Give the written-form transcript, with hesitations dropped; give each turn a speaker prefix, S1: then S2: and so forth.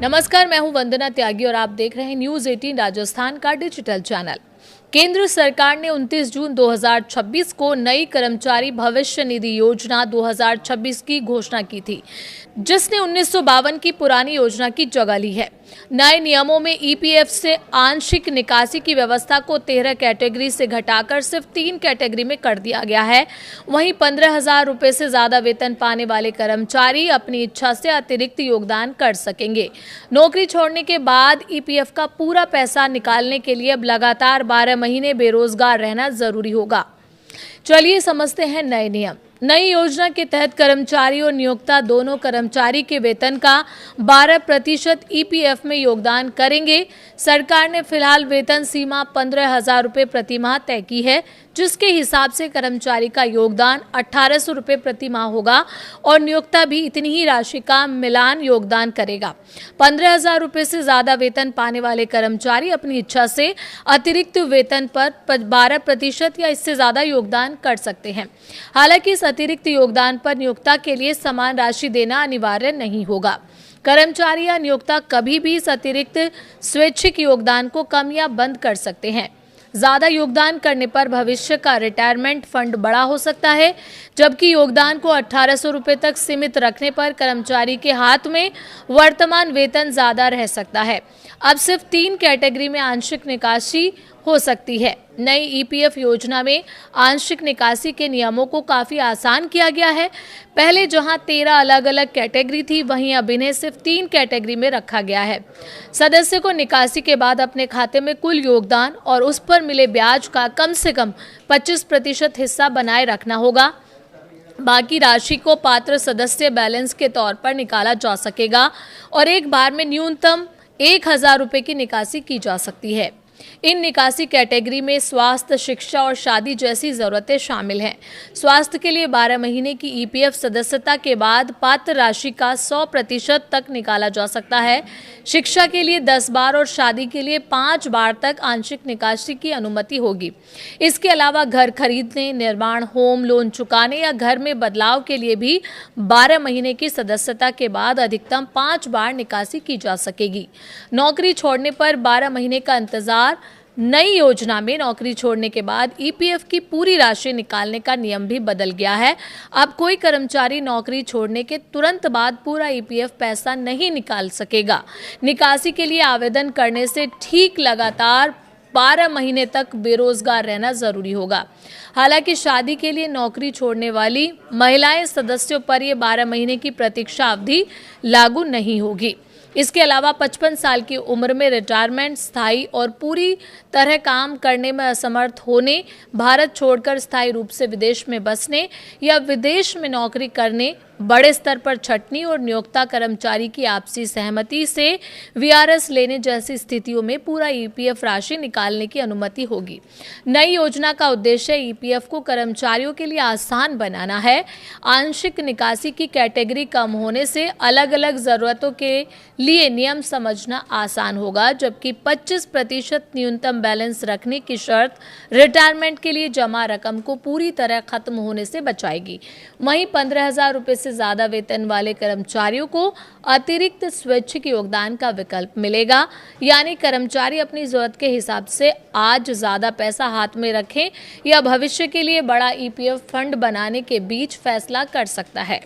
S1: नमस्कार, मैं हूं वंदना त्यागी और आप देख रहे हैं न्यूज 18 राजस्थान का डिजिटल चैनल। केंद्र सरकार ने 29 जून 2026 को नई कर्मचारी भविष्य निधि योजना 2026 की घोषणा की थी, जिसने 1952 की पुरानी योजना की जगह ली है। नए नियमों में ईपीएफ से आंशिक निकासी की व्यवस्था को 13 कैटेगरी से घटाकर सिर्फ 3 कैटेगरी में कर दिया गया है। वहीं 15,000 रुपए से ज्यादा वेतन पाने वाले कर्मचारी अपनी इच्छा से अतिरिक्त योगदान कर सकेंगे। नौकरी छोड़ने के बाद ईपीएफ का पूरा पैसा निकालने के लिए अब लगातार 12 महीने बेरोजगार रहना जरूरी होगा। चलिए समझते हैं नए नियम। नई योजना के तहत कर्मचारी और नियोक्ता दोनों कर्मचारी के वेतन का 12% ईपीएफ में योगदान करेंगे। सरकार ने फिलहाल वेतन सीमा 15,000 रुपये प्रति माह तय की है, जिसके हिसाब से कर्मचारी का योगदान 1,800 रुपये प्रति माह होगा और नियोक्ता भी इतनी ही राशि का मिलान योगदान करेगा। 15,000 रुपये से ज्यादा वेतन पाने वाले कर्मचारी अपनी इच्छा से अतिरिक्त वेतन पर 12% या इससे ज्यादा योगदान कर सकते हैं। हालांकि इस अतिरिक्त योगदान पर नियोक्ता के लिए समान राशि देना अनिवार्य नहीं होगा। कर्मचारी या नियोक्ता कभी भी इस अतिरिक्त स्वैच्छिक योगदान को कम या बंद कर सकते हैं। ज्यादा योगदान करने पर भविष्य का रिटायरमेंट फंड बड़ा हो सकता है, जबकि योगदान को 1,800 रुपये तक सीमित रखने पर कर्मचारी के हाथ में वर्तमान वेतन ज्यादा रह सकता है। अब सिर्फ 3 कैटेगरी में आंशिक निकासी हो सकती है। नई ईपीएफ योजना में आंशिक निकासी के नियमों को काफी आसान किया गया है। पहले जहां 13 अलग अलग कैटेगरी थी, वहीं अब इन्हें सिर्फ 3 कैटेगरी में रखा गया है। सदस्य को निकासी के बाद अपने खाते में कुल योगदान और उस पर मिले ब्याज का कम से कम 25% हिस्सा बनाए रखना होगा। बाकी राशि को पात्र सदस्य बैलेंस के तौर पर निकाला जा सकेगा और एक बार में न्यूनतम 1,000 रुपये की निकासी की जा सकती है। इन निकासी कैटेगरी में स्वास्थ्य, शिक्षा और शादी जैसी जरूरतें शामिल हैं। स्वास्थ्य के लिए 12 महीने की ईपीएफ सदस्यता के बाद पात्र राशि का 100% तक निकाला जा सकता है। शिक्षा के लिए 10 बार और शादी के लिए 5 बार तक आंशिक निकासी की अनुमति होगी। इसके अलावा घर खरीदने, निर्माण, होम लोन चुकाने या घर में बदलाव के लिए भी 12 महीने की सदस्यता के बाद अधिकतम 5 बार निकासी की जा सकेगी। नौकरी छोड़ने पर 12 महीने का इंतजार। नई योजना में नौकरी छोड़ने के बाद ईपीएफ की पूरी राशि निकालने का नियम भी बदल गया है। अब कोई कर्मचारी नौकरी छोड़ने के तुरंत बाद पूरा ईपीएफ पैसा नहीं निकाल सकेगा। निकासी के लिए आवेदन करने से ठीक लगातार 12 महीने तक बेरोजगार रहना जरूरी होगा। हालांकि शादी के लिए नौकरी छोड़ने वाली महिलाएं सदस्यों पर यह 12 महीने की प्रतीक्षा अवधि लागू नहीं होगी। इसके अलावा 55 साल की उम्र में रिटायरमेंट, स्थायी और पूरी तरह काम करने में असमर्थ होने, भारत छोड़कर स्थायी रूप से विदेश में बसने या विदेश में नौकरी करने, बड़े स्तर पर छटनी और नियोक्ता कर्मचारी की आपसी सहमति से वीआरएस लेने जैसी स्थितियों में पूरा ईपीएफ राशि निकालने की अनुमति होगी। नई योजना का उद्देश्य ईपीएफ को कर्मचारियों के लिए आसान बनाना है। आंशिक निकासी की कैटेगरी कम होने से अलग अलग जरूरतों के लिए नियम समझना आसान होगा, जबकि 25% न्यूनतम बैलेंस रखने की शर्त रिटायरमेंट के लिए जमा रकम को पूरी तरह खत्म होने से बचाएगी। वहीं 15,000 रुपये से ज्यादा वेतन वाले कर्मचारियों को अतिरिक्त स्वैच्छिक योगदान का विकल्प मिलेगा, यानी कर्मचारी अपनी जरूरत के हिसाब से आज ज्यादा पैसा हाथ में रखें या भविष्य के लिए बड़ा ईपीएफ फंड बनाने के बीच फैसला कर सकता है।